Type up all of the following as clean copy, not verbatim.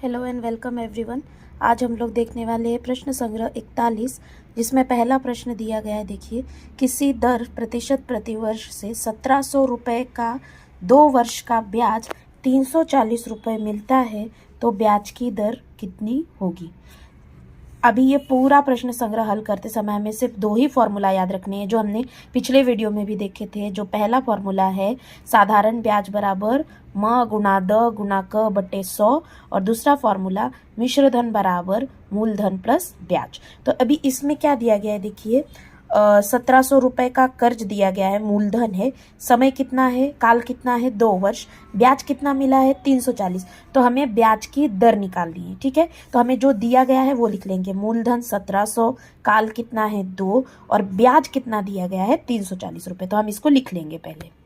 Hello and welcome everyone. आज हम लोग देखने वाले हैं प्रश्न संग्रह 41, जिसमें पहला प्रश्न दिया गया है। देखिए, किसी दर प्रतिशत प्रतिवर्ष से 1700 रुपये का 2 वर्ष का ब्याज 340 रुपये मिलता है, तो ब्याज की दर कितनी होगी। अभी ये पूरा प्रश्न संग्रह हल करते समय हमें सिर्फ 2 ही फॉर्मूला याद रखने हैं, जो हमने पिछले वीडियो में भी देखे थे। जो पहला फॉर्मूला है साधारण ब्याज बराबर म गुना द गुना क बटे 100, और दूसरा फॉर्मूला मिश्र धन बराबर मूलधन प्लस ब्याज। तो अभी इसमें क्या दिया गया है, देखिए 1700 रुपये का कर्ज दिया गया है, मूलधन है, समय कितना है, काल कितना है 2 वर्ष, ब्याज कितना मिला है 340। तो हमें ब्याज की दर निकालनी है। ठीक है, तो हमें जो दिया गया है वो लिख लेंगे। मूलधन 1700, काल कितना है 2, और ब्याज कितना दिया गया है 340 रुपये। तो हम इसको लिख लेंगे पहले।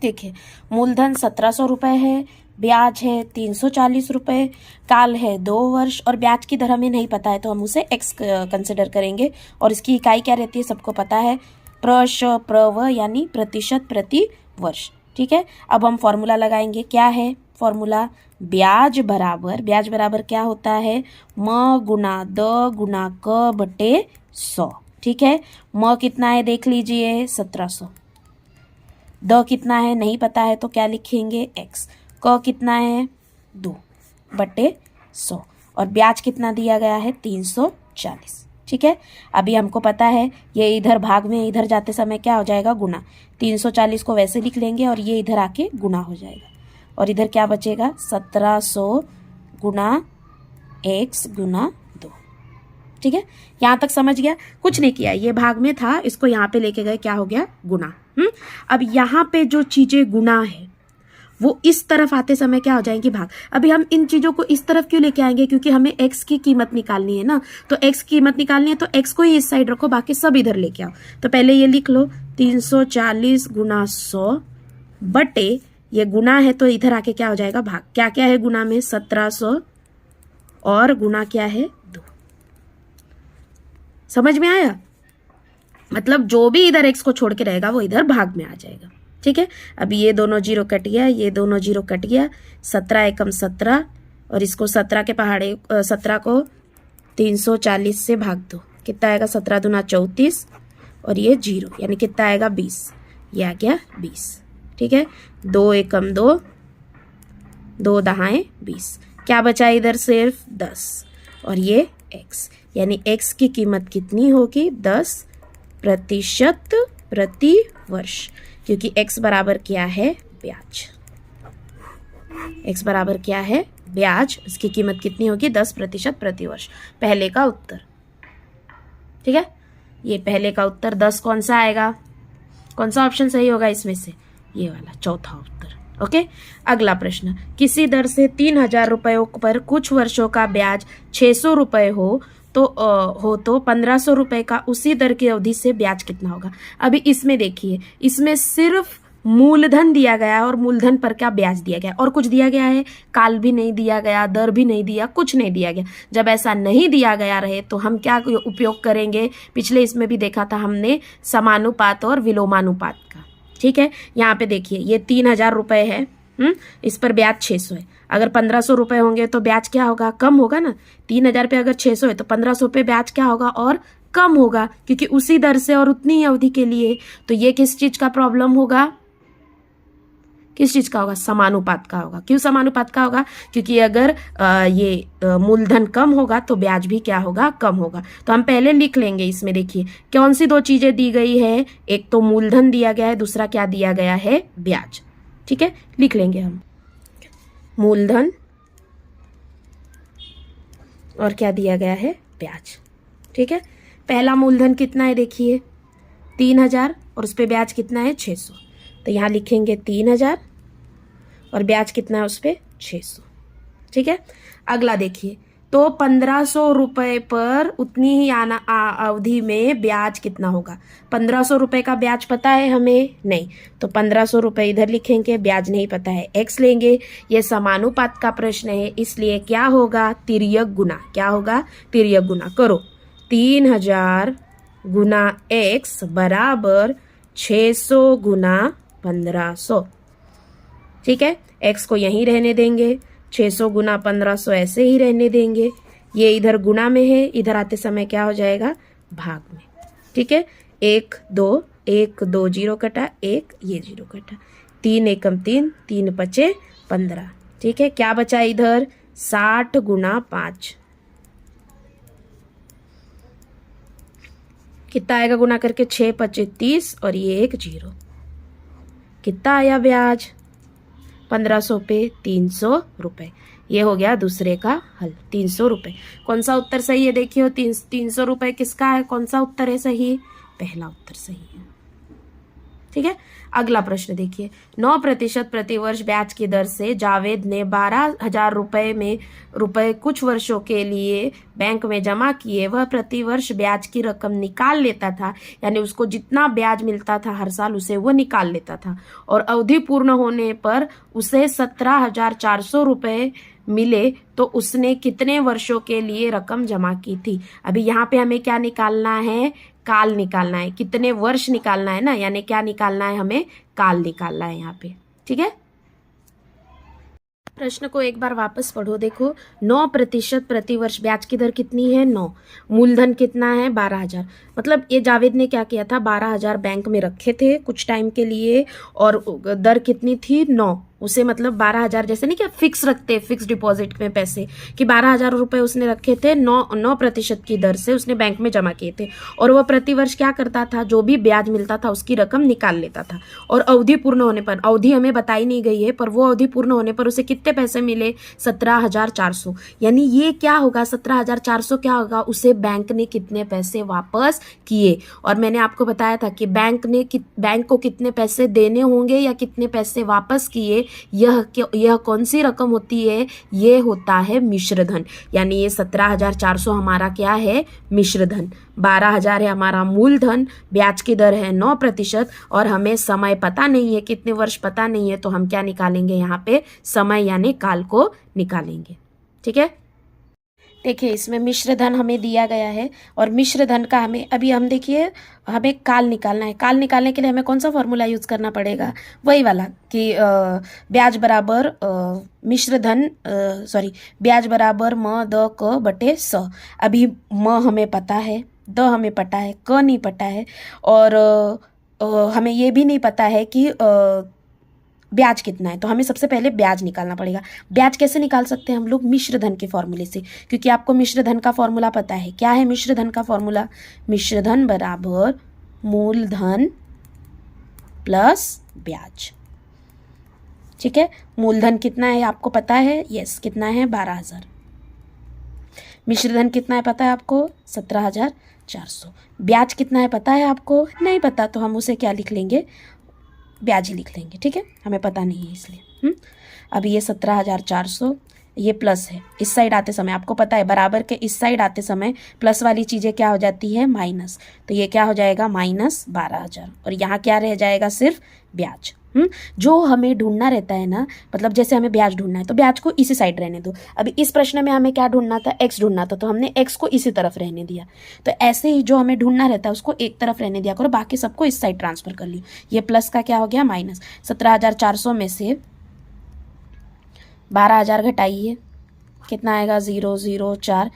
देखिए, मूलधन 1700 रुपये है, ब्याज है 340 रुपये, काल है 2 वर्ष, और ब्याज की दर हमें नहीं पता है तो हम उसे एक्स कंसिडर करेंगे। और इसकी इकाई क्या रहती है सबको पता है, प्रव यानी प्रतिशत प्रति वर्ष। ठीक है, अब हम फॉर्मूला लगाएंगे। क्या है फॉर्मूला, ब्याज बराबर क्या होता है, म गुना द गुना क बटे 100। ठीक है, म कितना है देख लीजिए 1700, द कितना है नहीं पता है तो क्या लिखेंगे एक्स, क कितना है 2 बटे 100, और ब्याज कितना दिया गया है 340। ठीक है, अभी हमको पता है ये इधर भाग में इधर जाते समय क्या हो जाएगा गुना, 340 को वैसे लिख लेंगे और ये इधर आके गुना हो जाएगा, और इधर क्या बचेगा 1700 गुना एक्स गुना 2। ठीक है, यहाँ तक समझ गया, कुछ नहीं किया, ये भाग में था, इसको यहाँ पे लेके गए, क्या हो गया गुना। अब यहाँ पे जो चीजें गुना है वो इस तरफ आते समय क्या हो जाएंगी भाग। अभी हम इन चीजों को इस तरफ क्यों लेके आएंगे, क्योंकि हमें x की कीमत निकालनी है ना, तो x की कीमत निकालनी है तो x को ही इस साइड रखो, बाकी सब इधर लेके आओ। तो पहले ये लिख लो 340 गुना 100 बटे, ये गुना है तो इधर आके क्या हो जाएगा भाग। क्या क्या है गुना में 1700, और गुना क्या है 2। समझ में आया, मतलब जो भी इधर x को छोड़ के रहेगा वो इधर भाग में आ जाएगा। ठीक है, अभी ये दोनों जीरो कट गया, ये दोनों जीरो कट गया, 17 एकम 17, और इसको 17 के पहाड़े 17 को 340 से भाग दो, कितना आएगा 17 दूना 34, और ये जीरो यानी कितना आएगा 20, ये आ गया 20। ठीक है, 2 एकम 2, 2 दहाएं 20, क्या बचा इधर सिर्फ 10, और ये x, यानी x की कीमत कितनी होगी 10% प्रति वर्ष, क्योंकि x बराबर क्या है ब्याज। x बराबर क्या है ब्याज, इसकी कीमत कितनी होगी 10% प्रति वर्ष। पहले का उत्तर। ठीक है, ये पहले का उत्तर 10 कौन सा आएगा, कौन सा ऑप्शन सही होगा इसमें से, ये वाला चौथा उत्तर। ओके, अगला प्रश्न, किसी दर से 3000 रुपयों पर कुछ वर्षों का ब्याज 600 रुपये हो तो 1500 रुपये का उसी दर की अवधि से ब्याज कितना होगा। अभी इसमें देखिए, इसमें सिर्फ मूलधन दिया गया है और मूलधन पर क्या ब्याज दिया गया, और कुछ दिया गया है, काल भी नहीं दिया गया, दर भी नहीं दिया, कुछ नहीं दिया गया। जब ऐसा नहीं दिया गया रहे तो हम क्या उपयोग करेंगे, पिछले इसमें भी देखा था हमने समानुपात और विलोमानुपात का। ठीक है, यहाँ पे देखिए ये 3000 रुपये है, इस पर ब्याज 600 है। अगर 1500 रुपये होंगे तो ब्याज क्या होगा, कम होगा ना। 3000 पे अगर 600 है तो 1500 पे ब्याज क्या होगा, और कम होगा, क्योंकि उसी दर से और उतनी ही अवधि के लिए। तो ये किस चीज का प्रॉब्लम होगा, किस चीज का होगा, समानुपात का होगा। क्यों समानुपात का होगा, क्योंकि अगर ये मूलधन कम होगा तो ब्याज भी क्या होगा, कम होगा। तो हम पहले लिख लेंगे इसमें, देखिए कौन सी 2 चीजें दी गई है, एक तो मूलधन दिया गया है, दूसरा क्या दिया गया है ब्याज। ठीक है, लिख लेंगे हम मूलधन और क्या दिया गया है ब्याज। ठीक है, पहला मूलधन कितना है देखिए 3000, और उस पे ब्याज कितना है 600, तो यहाँ लिखेंगे 3000 और ब्याज कितना है उस पे 600। ठीक है, अगला देखिए, तो 1500 रुपये पर उतनी ही अवधि में ब्याज कितना होगा। 1500 रुपये का ब्याज पता है हमें नहीं, तो 1500 रुपये इधर लिखेंगे, ब्याज नहीं पता है x लेंगे। ये समानुपात का प्रश्न है, इसलिए क्या होगा तिर्यक गुना। क्या होगा तिर्यक गुना, करो 3000 गुना x बराबर 600 गुना 1500। ठीक है, x को यहीं रहने देंगे, 600 गुना 1500 ऐसे ही रहने देंगे। ये इधर गुना में है, इधर आते समय क्या हो जाएगा, भाग में। ठीक है, 1 2 जीरो कटा, 1 ये जीरो कटा, 3 एकम 3, 3 पचे 15। ठीक है, क्या बचा इधर, 60 गुना 5। कितना आएगा गुना करके, 6 पचे 30 और ये एक जीरो। कितना आया ब्याज, 1500 पे 300 रुपए। ये हो गया दूसरे का हल, 300 रुपए। कौन सा उत्तर सही है देखियो, 300 रुपए किसका है, कौन सा उत्तर है सही, पहला उत्तर सही है। ठीक है, अगला प्रश्न देखिए, 9% प्रतिवर्ष ब्याज की दर से जावेद ने 12,000 रुपए कुछ वर्षों के लिए बैंक में जमा किए। वह प्रतिवर्ष ब्याज की रकम निकाल लेता था, यानी उसको जितना ब्याज मिलता था हर साल उसे वो निकाल लेता था, और अवधि पूर्ण होने पर उसे 17,400 रुपए मिले, तो उसने कितने वर्षों के लिए रकम जमा की थी। अभी यहाँ पे हमें क्या निकालना है, काल निकालना है, कितने वर्ष निकालना है ना, यानी क्या निकालना है, हमें काल निकालना है यहाँ पे। ठीक है, प्रश्न को एक बार वापस पढ़ो, देखो 9% प्रतिवर्ष ब्याज की दर कितनी है, 9, मूलधन कितना है 12,000। मतलब ये जावेद ने क्या किया था, 12,000 बैंक में रखे थे कुछ टाइम के लिए, और दर कितनी थी, 9। उसे मतलब 12,000, जैसे नहीं क्या फिक्स रखते, फिक्स डिपॉजिट में पैसे, कि 12,000 रुपए उसने रखे थे, 9% की दर से उसने बैंक में जमा किए थे, और वह प्रतिवर्ष क्या करता था, जो भी ब्याज मिलता था उसकी रकम निकाल लेता था, और अवधि पूर्ण होने पर, अवधि हमें बताई नहीं गई है, पर वो अवधि पूर्ण होने पर उसे कितने पैसे मिले, 17,400। यानी ये क्या होगा, 17,400 क्या होगा, उसे बैंक ने कितने पैसे वापस किए। और मैंने आपको बताया था कि बैंक को कितने पैसे देने होंगे या कितने पैसे वापस किए, यह कौन सी रकम होती है, ये होता है मिश्र धन। यानी ये 17,400 हमारा क्या है, मिश्र धन। 12,000 है हमारा मूलधन, ब्याज की दर है 9%, और हमें समय पता नहीं है, कितने वर्ष पता नहीं है, तो हम क्या निकालेंगे यहाँ पे, समय यानी काल को निकालेंगे। ठीक है, देखिए इसमें मिश्र धन हमें दिया गया है, और मिश्र धन का हमें अभी हम देखिए हमें काल निकालना है। काल निकालने के लिए हमें कौन सा फॉर्मूला यूज करना पड़ेगा, वही वाला कि ब्याज बराबर मिश्र धन ब्याज बराबर म द क बटे स। अभी म हमें पता है, द हमें पता है, क नहीं पता है, और हमें ये भी नहीं पता है कि ब्याज कितना है। तो हमें सबसे पहले ब्याज निकालना पड़ेगा। ब्याज कैसे निकाल सकते हैं हम लोग, मिश्र धन के फॉर्मूले से, क्योंकि आपको मिश्र धन का फॉर्मूला पता है। क्या है मिश्र धन का फॉर्मूला, मिश्र धन बराबर मूलधन प्लस ब्याज। ठीक है, मूलधन कितना है आपको पता है, यस कितना है 12,000। मिश्र धन कितना है पता है आपको, 17,400। ब्याज कितना है पता है आपको, नहीं पता, तो हम उसे क्या लिख लेंगे, ब्याज ही लिख लेंगे। ठीक है, हमें पता नहीं है इसलिए। अब ये 17,400, ये प्लस है, इस साइड आते समय आपको पता है बराबर के इस साइड आते समय प्लस वाली चीज़ें क्या हो जाती है, माइनस, तो ये क्या हो जाएगा माइनस 12,000, और यहाँ क्या रह जाएगा, सिर्फ ब्याज। जो हमें ढूंढना रहता है ना, मतलब जैसे हमें ब्याज ढूंढना है तो ब्याज को इसी साइड रहने दो। अभी इस प्रश्न में हमें क्या ढूंढना था, एक्स ढूंढना था, तो हमने एक्स को इसी तरफ रहने दिया। तो ऐसे ही जो हमें ढूंढना रहता है उसको एक तरफ रहने दिया करो, बाकी सबको इस साइड ट्रांसफर कर ली। ये प्लस का क्या हो गया माइनस। 17,400 में से 12,000 घटाइए, कितना आएगा, 004,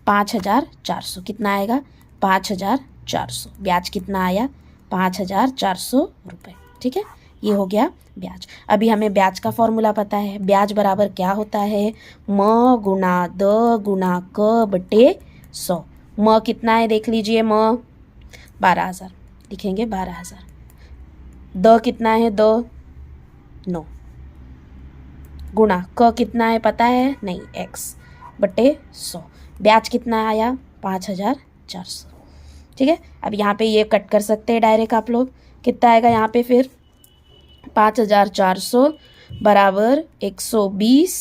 5,400। कितना आएगा, 5,400। ब्याज कितना आया, 5,400 रुपये। ठीक है, ये हो गया ब्याज। अभी हमें ब्याज का फॉर्मूला पता है, ब्याज बराबर क्या होता है, म गुना द गुना क बटे 100। म कितना है देख लीजिए, म 12,000 लिखेंगे, 12,000। द कितना है, द 9, गुना क कितना है पता है नहीं, x बटे 100। ब्याज कितना आया, 5,400। ठीक है, अब यहाँ पे ये कट कर सकते हैं डायरेक्ट आप लोग, कितना आएगा यहाँ पे फिर, 5,400 बराबर 120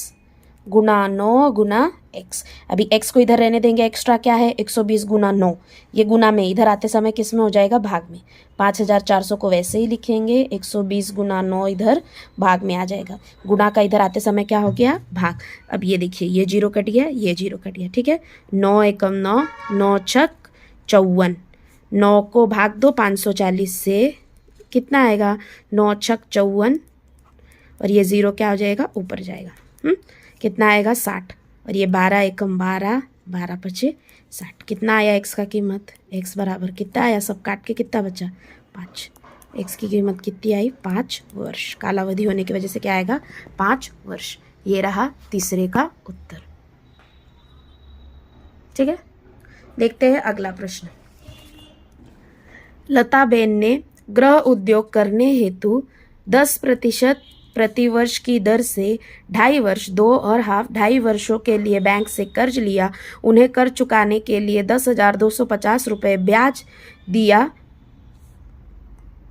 गुना 9 गुना x। अभी x को इधर रहने देंगे, एक्स्ट्रा क्या है, 120 गुना 9, ये गुना में इधर आते समय किस में हो जाएगा, भाग में। 5,400 को वैसे ही लिखेंगे, 120 गुना 9 इधर भाग में आ जाएगा, गुना का इधर आते समय क्या हो गया, भाग। अब ये देखिए, ये जीरो कट गया, ये जीरो कट गया। ठीक है, 9 एकम 9, 9 छक 54, 9 को भाग दो 540 से, कितना आएगा, 9 छक 54, और ये जीरो क्या हो जाएगा, ऊपर जाएगा। कितना आएगा 60, और ये 12 एकम 12, 12 पचे 60। कितना आया x का कीमत, x बराबर कितना आया, सब काट के कितना बचा 5। x की कीमत कितनी आई 5 वर्ष। कालावधि होने की वजह से क्या आएगा 5 वर्ष। ये रहा तीसरे का उत्तर। ठीक है, देखते हैं अगला प्रश्न। लताबेन ने गृह उद्योग करने हेतु 10% प्रतिवर्ष की दर से 2.5 वर्ष, 2 और हाफ 2.5 वर्षों के लिए बैंक से कर्ज लिया। उन्हें कर्ज चुकाने के लिए 10,250 रुपये ब्याज दिया,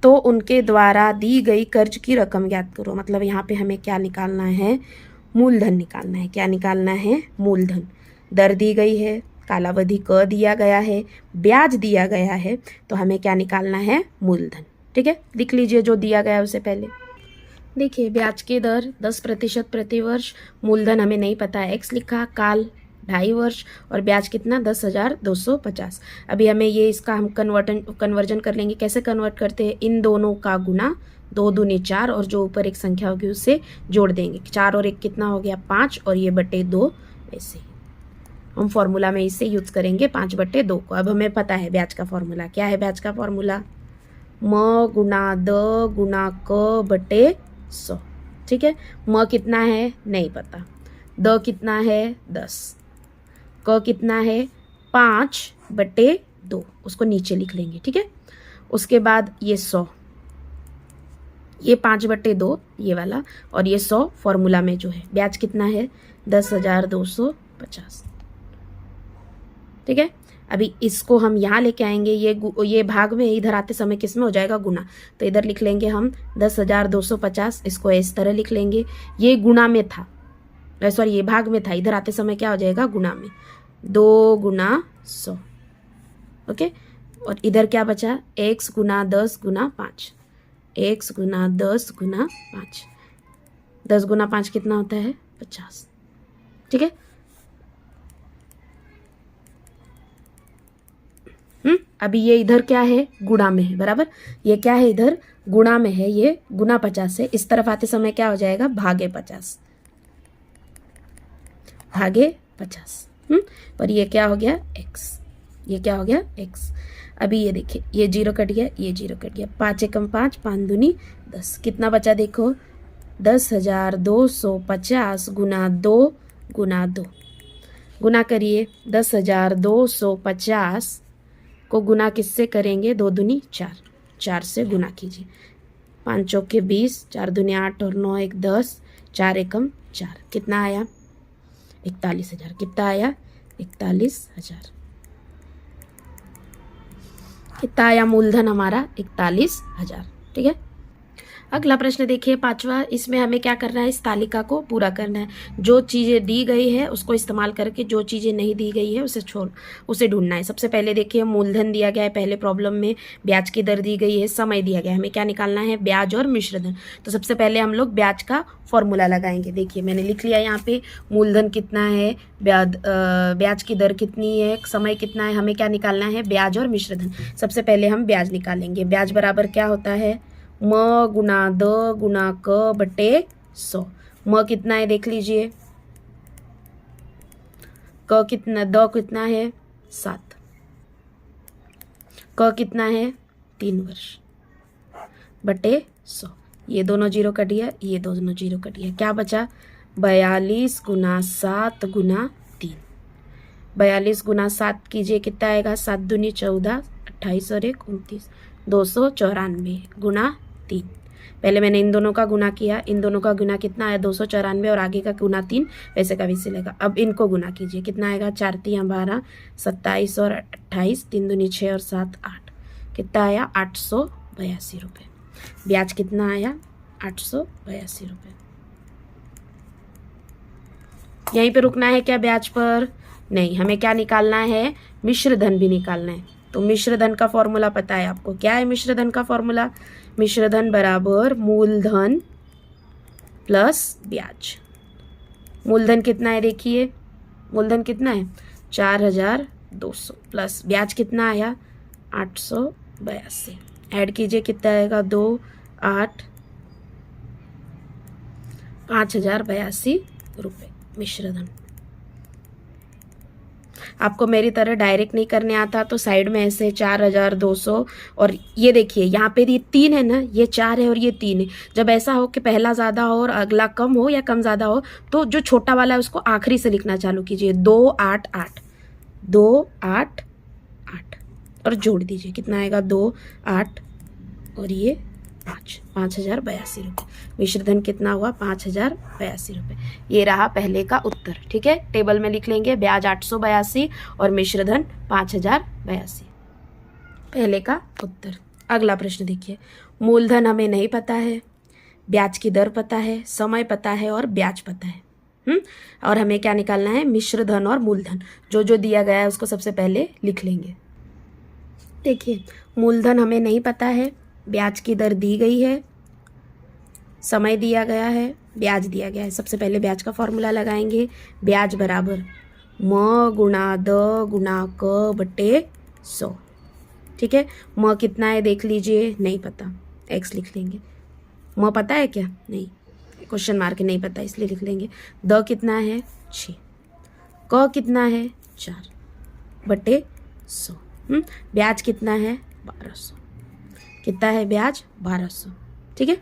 तो उनके द्वारा दी गई कर्ज की रकम ज्ञात करो। मतलब यहाँ पे हमें क्या निकालना है, मूलधन निकालना है। क्या निकालना है, मूलधन। दर दी गई है, कालावधि क दिया गया है, ब्याज दिया गया है, तो हमें क्या निकालना है, मूलधन। ठीक है, लिख लीजिए जो दिया गया है उससे पहले। देखिए ब्याज की दर 10% प्रति वर्ष, मूलधन हमें नहीं पता है, x लिखा, काल 2.5 वर्ष, और ब्याज कितना 10,250। अभी हमें ये इसका हम कन्वर्जन कर लेंगे। कैसे कन्वर्ट करते हैं, इन दोनों का गुना, 2 दूनी 4, और जो ऊपर एक संख्या होगी उससे जोड़ देंगे। 4 और 1 कितना हो गया 5, और ये बटे 2। ऐसे हम फॉर्मूला में इसे यूज करेंगे 5/2 को। अब हमें पता है ब्याज का फॉर्मूला क्या है। ब्याज का फॉर्मूला म गुना द गुना क बटे 100। ठीक है, म कितना है नहीं पता, द कितना है 10, क कितना है 5/2, उसको नीचे लिख लेंगे। ठीक है, उसके बाद ये 100, ये 5/2 ये वाला, और ये 100 फॉर्मूला में जो है। ब्याज कितना है 10,250। ठीक है, अभी इसको हम यहाँ लेके आएंगे, ये भाग में इधर आते समय किस में हो जाएगा, गुना। तो इधर लिख लेंगे हम 10,250, इसको इस तरह लिख लेंगे। ये गुना में था, सॉरी ये भाग में था, इधर आते समय क्या हो जाएगा, गुना में। 2 गुना 100। ओके, और इधर क्या बचा, x गुना 10 गुना 5, x गुना 10 गुना 5, 10 गुना 5 कितना होता है 50। ठीक है, अभी ये इधर क्या है, गुणा में है, बराबर। ये क्या है, इधर गुणा में है, ये गुना 50 है। इस तरफ आते समय क्या हो जाएगा, भागे 50, भागे 50। और ये क्या हो गया x, ये क्या हो गया x। अभी ये देखिए, ये 0 कट गया, ये 0 कट गया। 5 एकम 5, 5 दूनी 10, कितना बचा देखो 10,250 गुना 2 गुना 2। गुना करिए, 10,250 को गुना किससे करेंगे, 2 दूनी 4, 4 से गुना कीजिए। 5 चौके 20, 4 दूनी 8 और 9 एक 10, 4 एकम 4, कितना आया 41,000। कितना आया 41,000। कितना आया मूलधन हमारा 41,000। ठीक है, अगला प्रश्न देखिए 5वां। इसमें हमें क्या करना है, इस तालिका को पूरा करना है। जो चीज़ें दी गई है उसको इस्तेमाल करके, जो चीज़ें नहीं दी गई है उसे ढूंढना है। सबसे पहले देखिए मूलधन दिया गया है पहले प्रॉब्लम में, ब्याज की दर दी गई है, समय दिया गया है। हमें क्या निकालना है, ब्याज और मिश्रधन। तो सबसे पहले हम लोग ब्याज का फॉर्मूला लगाएंगे। देखिए मैंने लिख लिया यहाँ पे, मूलधन कितना है, ब्याज की दर कितनी है, समय कितना है, हमें क्या निकालना है, ब्याज और मिश्रधन। सबसे पहले हम ब्याज निकालेंगे। ब्याज बराबर क्या होता है, म गुना द गुना क बटे 100। म कितना है देख लीजिए, क कितना, द कितना है 7, क कितना है 3 वर्ष, बटे 100। ये दोनों 0 कट गया, ये दोनों 0 कट गया। क्या बचा 42 गुना 7 गुना 3। 42 गुना 7 कीजिए, कितना आएगा, 7 दूनी 14, 28 और 1 29, 294 गुना 3। पहले मैंने इन दोनों का गुना किया, इन दोनों का गुना कितना आया 294, और आगे का गुना 3, वैसे का वैसे लेगा। अब इनको गुना कीजिए, कितना आएगा 4 3 12, 27 और 28, 3 दूनी 6 और 7 8, कितना आया 882 रुपये। ब्याज कितना आया 882 रुपये। यहीं पे रुकना है क्या ब्याज पर, नहीं, हमें क्या निकालना है, मिश्रधन भी निकालना है। तो मिश्रधन का फॉर्मूला पता है आपको, क्या है मिश्रधन का फॉर्मूला, मिश्रधन बराबर मूलधन प्लस ब्याज। मूलधन कितना है देखिए, मूलधन कितना है 4,200, प्लस ब्याज कितना आया 882। ऐड कीजिए, कितना आएगा 2 8 5,082 रुपये। मिश्रधन। आपको मेरी तरह डायरेक्ट नहीं करने आता तो साइड में ऐसे 4200, और ये देखिए यहाँ पे ये 3 है ना, ये 4 है और ये 3 है। जब ऐसा हो कि पहला ज़्यादा हो और अगला कम हो या कम ज़्यादा हो, तो जो छोटा वाला है उसको आखिरी से लिखना चालू कीजिए। 2 8 8, 2 8 8 और जोड़ दीजिए, कितना आएगा 2 8 और ये 5082 रुपये। मिश्रधन कितना हुआ? 5082 रुपये। ये रहा पहले का उत्तर। ठीक है, टेबल में लिख लेंगे ब्याज 882 और मिश्रधन 5082, पहले का उत्तर। अगला प्रश्न देखिए, मूलधन हमें नहीं पता है, ब्याज की दर पता है, समय पता है और ब्याज पता है। और हमें क्या निकालना है? मिश्रधन और मूलधन। जो जो दिया गया है उसको सबसे पहले लिख लेंगे। देखिए, मूलधन हमें नहीं पता है, ब्याज की दर दी गई है, समय दिया गया है, ब्याज दिया गया है। सबसे पहले ब्याज का फॉर्मूला लगाएंगे। ब्याज बराबर म गुणा द गुणा क बटे 100। ठीक है, म कितना है देख लीजिए, नहीं पता, x लिख लेंगे। म पता है क्या? नहीं, क्वेश्चन मार्क नहीं पता इसलिए लिख लेंगे। द कितना है? 6। क कितना है? 4 बटे 100। ब्याज कितना है? 1200। कितना है ब्याज? 1200। ठीक है,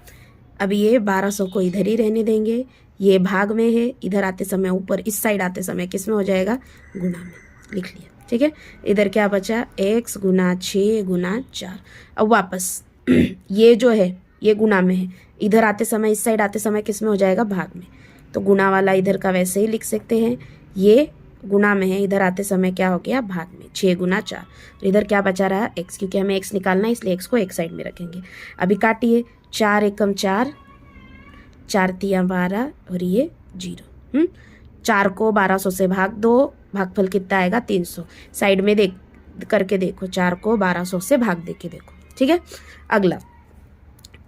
अब ये 1200 को इधर ही रहने देंगे। ये भाग में है, इधर आते समय ऊपर इस साइड आते समय किस में हो जाएगा? गुणा में। लिख लिया। ठीक है, इधर क्या बचा? x गुना 6 गुना 4। अब वापस ये जो है ये गुना में है, इधर आते समय इस साइड आते समय किस में हो जाएगा? भाग में। तो गुना वाला इधर का वैसे ही लिख सकते हैं। ये गुना में है, इधर आते समय क्या हो गया? भाग में। 6 गुना 4। तो इधर क्या बचा रहा? x, क्योंकि हमें x निकालना है इसलिए x को एक साइड में रखेंगे। अभी काटिए। 4 एकम 4, 4 तिया 12 और ये 0। 4 को 1200 से भाग दो, भागफल कितना आएगा? 300। साइड में देख करके देखो, 4 को 1200 से भाग दे के देखो। ठीक है, अगला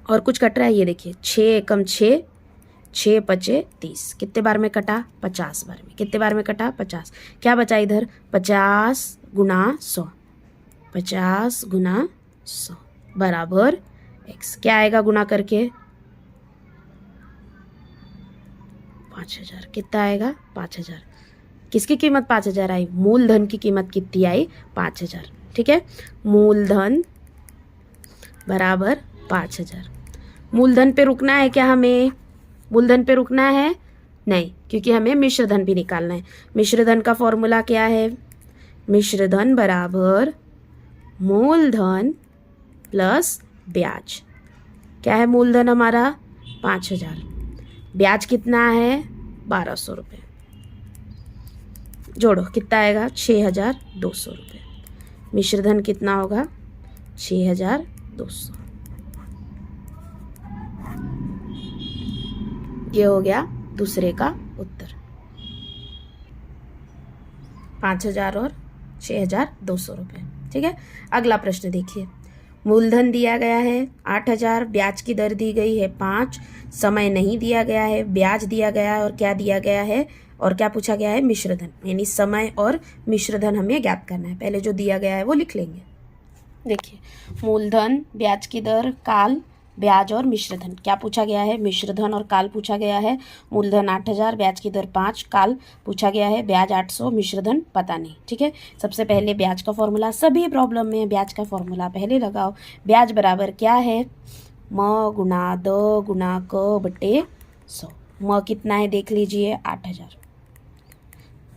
और कुछ कट रहा है, ये देखिए। 6 एकम 6, 6 पचे 30। कितने बार में कटा? 50 बार में। कितने बार में कटा? 50। क्या बचा इधर? 50 गुना 100। 50 गुना 100 बराबर x। क्या आएगा गुना करके? 5000। कितना आएगा? 5000। किसकी कीमत 5000 आई? मूलधन की कीमत कितनी आई? 5000। ठीक है, मूलधन बराबर 5000। मूलधन पे रुकना है क्या हमें? मूलधन पे रुकना है? नहीं, क्योंकि हमें मिश्रधन भी निकालना है। मिश्रधन का फॉर्मूला क्या है? मिश्रधन बराबर मूलधन प्लस ब्याज। क्या है मूलधन हमारा? 5000। ब्याज कितना है? 1200 रुपये। जोड़ो, कितना आएगा? 6200 रुपये। मिश्रधन कितना होगा? 6200। ये हो गया दूसरे का उत्तर। 5000 और 6200 रुपये। ठीक है, अगला प्रश्न देखिए। मूलधन दिया गया है 8000, ब्याज की दर दी गई है 5, समय नहीं दिया गया है, ब्याज दिया गया है और क्या दिया गया है? और क्या पूछा गया है? मिश्रधन, यानी समय और मिश्रधन हमें ज्ञात करना है। पहले जो दिया गया है वो लिख लेंगे। देखिए, मूलधन, ब्याज की दर, काल, ब्याज और मिश्रधन। क्या पूछा गया है? मिश्रधन और काल पूछा गया है। मूलधन 8000, ब्याज की दर 5, काल पूछा गया है ब्याज 800, मिश्रधन पता नहीं। ठीक है, सबसे पहले ब्याज का फॉर्मूला, सभी प्रॉब्लम में ब्याज का फॉर्मूला पहले लगाओ। ब्याज बराबर क्या है? म गुना द गुना क बटे 100। म कितना है देख लीजिए? 8000।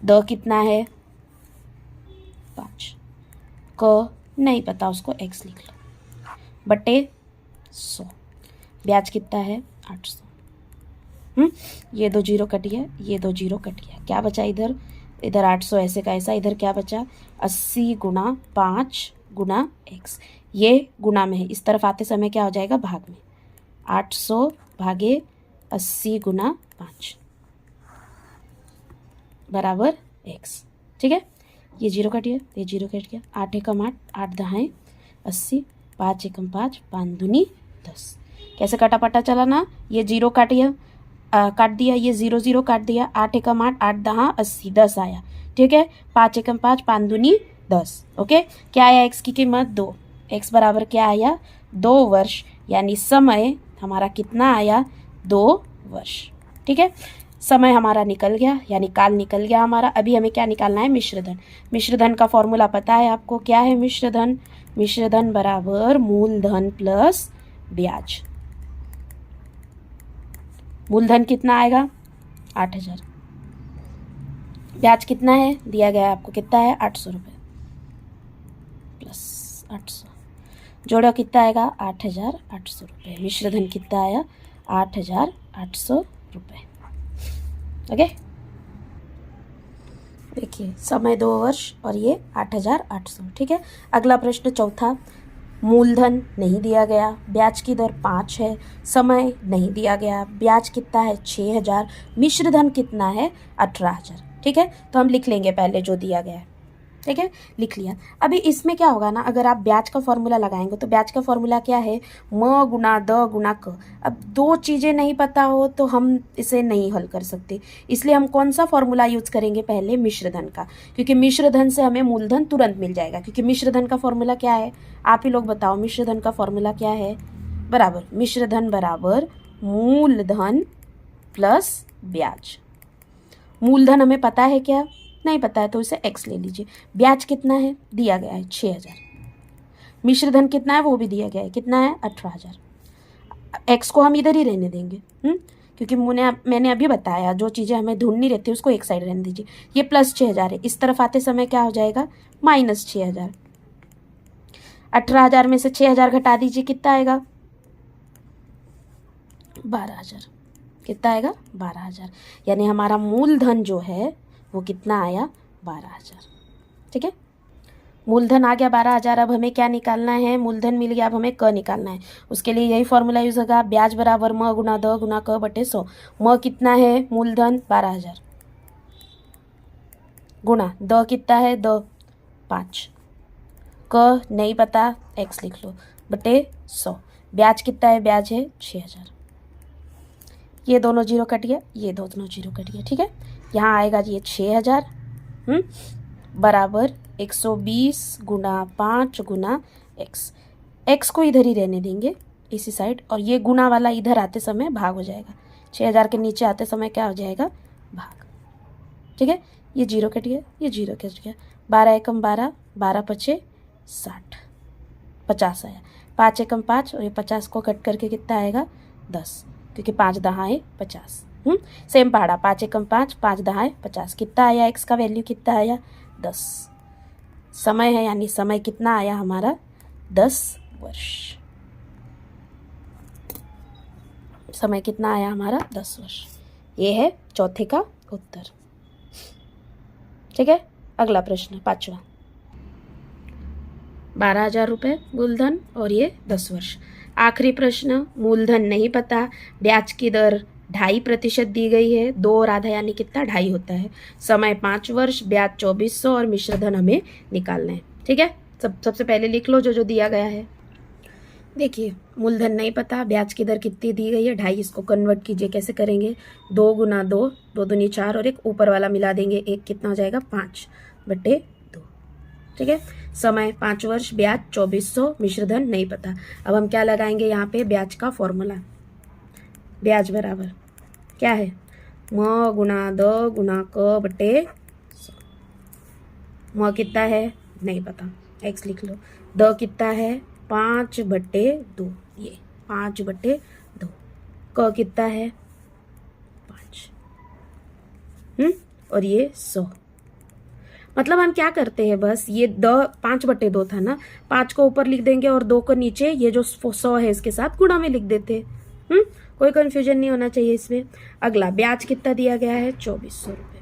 द कितना है? 5। क नहीं पता, उसको x लिख लो, बटे 100। ब्याज कितना है? 800। ये 2 जीरो कट गया, ये 2 जीरो कट गया। क्या बचा इधर? इधर 800 ऐसे का ऐसा। इधर क्या बचा? 80 गुना 5 गुना x। ये गुना में है, इस तरफ आते समय क्या हो जाएगा? भाग में। 800 भागे 80 गुना 5 बराबर x। ठीक है, ये जीरो कट गया, ये जीरो कट गया। 8 एकम 8, 8 दहाएं 80, 5 एकम 5, 5 दूनी 10। कैसे कटा पटा चला ना? ये जीरो काट दिया, ये 0 0 काट दिया। 8 एकम 8, 8 दहा 80, 10 आया। ठीक है, 5 एकम 5, 5 दूनी 10। ओके, क्या आया x की कीमत? 2। x बराबर क्या आया? 2 वर्ष, यानी समय हमारा कितना आया? 2 वर्ष। ठीक है, समय हमारा निकल गया, यानी काल निकल गया हमारा। अभी हमें क्या निकालना है? मिश्रधन। मिश्रधन का फॉर्मूला पता है आपको, क्या है मिश्रधन? मिश्रधन बराबर मूलधन प्लस ब्याज। मूलधन कितना आएगा? 8,000। ब्याज कितना है? दिया गया है आपको, कितना है? 800 रुपये प्लस 800, जोड़ो कितना आएगा? 8,800 रुपये। मिश्रधन कितना आया? 8,800 रुपये। ओके, देखिए समय 2 वर्ष और ये 8,800। ठीक है, अगला प्रश्न चौथा। मूलधन नहीं दिया गया, ब्याज की दर 5 है, समय नहीं दिया गया, ब्याज कितना है? 6,000, मिश्रधन कितना है? 18,000। ठीक है, तो हम लिख लेंगे पहले जो दिया गया है। ठीक है, लिख लिया। अभी इसमें क्या होगा ना, अगर आप ब्याज का फॉर्मूला लगाएंगे तो ब्याज का फॉर्मूला क्या है? म गुना द गुना क। अब दो चीज़ें नहीं पता हो तो हम इसे नहीं हल कर सकते, इसलिए हम कौन सा फॉर्मूला यूज करेंगे? पहले मिश्रधन का, क्योंकि मिश्रधन से हमें मूलधन तुरंत मिल जाएगा। क्योंकि मिश्रधन का फॉर्मूला क्या है? आप ही लोग बताओ, मिश्रधन का फॉर्मूला क्या है? बराबर मिश्रधन बराबर मूलधन प्लस ब्याज। मूलधन हमें पता है क्या? नहीं पता है, तो इसे x ले लीजिए। ब्याज कितना है? दिया गया है 6,000। मिश्रधन कितना है? वो भी दिया गया है, कितना है? 18,000। x को हम इधर ही रहने देंगे, क्योंकि मैंने अभी बताया जो चीज़ें हमें ढूंढनी रहती है उसको एक साइड रहने दीजिए। ये प्लस 6,000 है, इस तरफ आते समय क्या हो जाएगा? माइनस 6,000। 18,000 में से 6,000 घटा दीजिए, कितना आएगा? 12,000। कितना आएगा? 12,000। यानी हमारा मूलधन जो है वो कितना आया? 12,000। ठीक है, मूलधन आ गया 12,000। अब हमें क्या निकालना है? मूलधन मिल गया, अब हमें क निकालना है। उसके लिए यही फॉर्मूला यूज होगा, ब्याज बराबर म गुना द गुना क बटे 100। म कितना है? मूलधन 12,000 गुना द कितना है? द 5, क नहीं पता, x लिख लो, बटे 100। ब्याज कितना है? ब्याज है 6,000। ये दोनों जीरो कट गया, ये दोनों जीरो कट गया। ठीक है, यहाँ आएगा ये 6,000 बराबर 120 गुना 5 गुना x को इधर ही रहने देंगे इसी साइड, और ये गुना वाला इधर आते समय भाग हो जाएगा। 6,000 के नीचे आते समय क्या हो जाएगा? भाग। ठीक है, ये जीरो कट गया, ये जीरो कट गया। 12 एकम 12, 12 पचे 60, 50 आया। 5 एकम 5 और ये 50 को कट करके कितना आएगा? 10, क्योंकि 5 दहाए 50। सेम पहाड़ा, 5 एकम 5, 5 दहाए 50। कितना आया? x का वैल्यू कितना आया? 10। समय है, यानी समय कितना आया हमारा? 10 वर्ष। समय कितना आया हमारा? 10 वर्ष। ये है चौथे का उत्तर। ठीक है, अगला प्रश्न पांचवा। 12,000 रुपये मूलधन और ये 10 वर्ष। आखिरी प्रश्न, मूलधन नहीं पता, ब्याज की दर 2.5% दी गई है, 2 और आधा यानी कितना? 2.5 होता है। समय 5 वर्ष, ब्याज 2,400 और मिश्रधन हमें निकालना है। ठीक है, सबसे पहले लिख लो जो जो दिया गया है। देखिए, मूलधन नहीं पता, ब्याज की दर कितनी दी गई है? 2.5। इसको कन्वर्ट कीजिए, कैसे करेंगे? 2 गुना 2, 2 दूनी 4 और एक ऊपर वाला मिला देंगे, एक कितना हो जाएगा? 5 बटे 2। ठीक है, समय 5 वर्ष, ब्याज 2,400, मिश्रधन नहीं पता। अब हम क्या लगाएंगे यहाँ पे? ब्याज का फॉर्मूला। ब्याज बराबर क्या है? म गुना द गुना क बटे 100। म कितना है? नहीं पता, x लिख लो। द कितना है? 5 बटे 2, ये 5 बटे 2। क कितना है? 5। और ये 100। मतलब हम क्या करते हैं, बस ये 5 बटे 2 था ना, 5 को ऊपर लिख देंगे और 2 को नीचे, ये जो 100 है इसके साथ गुणा में लिख देते। कोई कंफ्यूजन नहीं होना चाहिए इसमें। अगला, ब्याज कितना दिया गया है? 2,400 रुपये।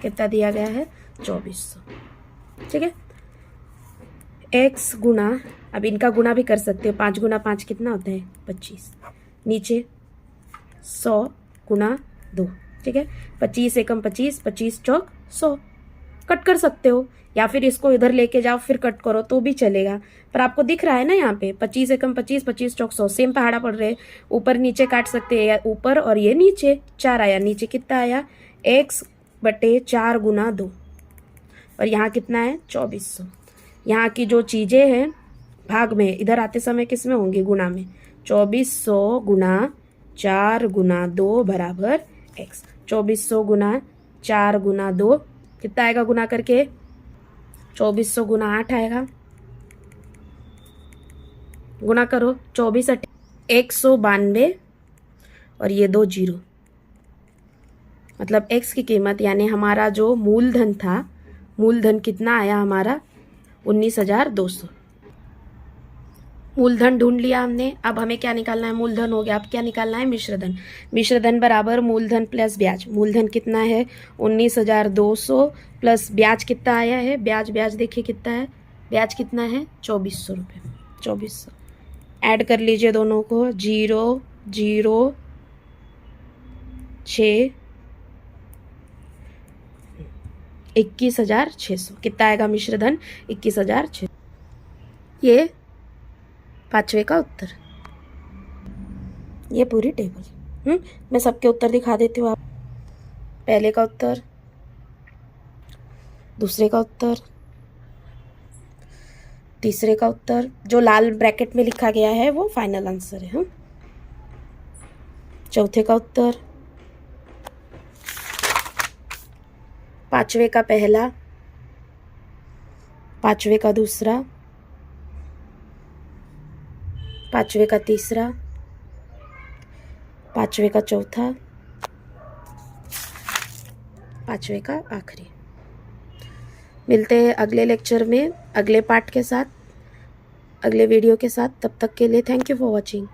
कितना दिया गया है? 2,400। ठीक है, x गुना, अब इनका गुना भी कर सकते हो, 5 गुना 5 कितना होता है? 25। नीचे 100 गुना 2। ठीक है, 25 एकम 25, 25 चौक 100। कट कर सकते हो, या फिर इसको इधर लेके जाओ फिर कट करो तो भी चलेगा, पर आपको दिख रहा है ना यहाँ पे 25 एकम 25, 25 चौक 100, सेम पहाड़ा पड़ रहे, ऊपर नीचे काट सकते हैं, या ऊपर और ये नीचे 4 आया, नीचे कितना आया? x बटे 4 गुना 2, और यहाँ कितना है? 2,400। यहाँ की जो चीज़ें हैं भाग में, इधर आते समय किस में होंगी? गुना में। 2,400 गुना 4 गुना 2 बराबर x। 2400 गुना 4 गुना 2 कितना आएगा गुना करके? 2400 गुना 8 आएगा। गुना करो 24 192 और ये 2 जीरो, मतलब x की कीमत यानी हमारा जो मूलधन था, मूलधन कितना आया हमारा? 19,200। मूलधन ढूंढ लिया हमने। अब हमें क्या निकालना है? मूलधन हो गया। अब क्या निकालना है? मिश्रधन। मिश्रधन बराबर मूलधन प्लस ब्याज। मूलधन कितना है? 19,200 प्लस ब्याज कितना आया है? ब्याज देखिए कितना है? ब्याज कितना है? 2400 रुपये। 2400 ऐड कर लीजिए दोनों को। 0 0 6 21,600 कितना आएगा मिश्रधन? 21,600। ये पांचवे का उत्तर। ये पूरी टेबल मैं सबके उत्तर दिखा देती हूँ। आप पहले का उत्तर, दूसरे का उत्तर, तीसरे का उत्तर, जो लाल ब्रैकेट में लिखा गया है वो फाइनल आंसर है। चौथे का उत्तर, पांचवे का पहला, पांचवे का दूसरा, पांचवे का तीसरा, पांचवे का चौथा, पांचवे का आखिरी। मिलते हैं अगले लेक्चर में, अगले पार्ट के साथ, अगले वीडियो के साथ। तब तक के लिए थैंक यू फॉर वॉचिंग।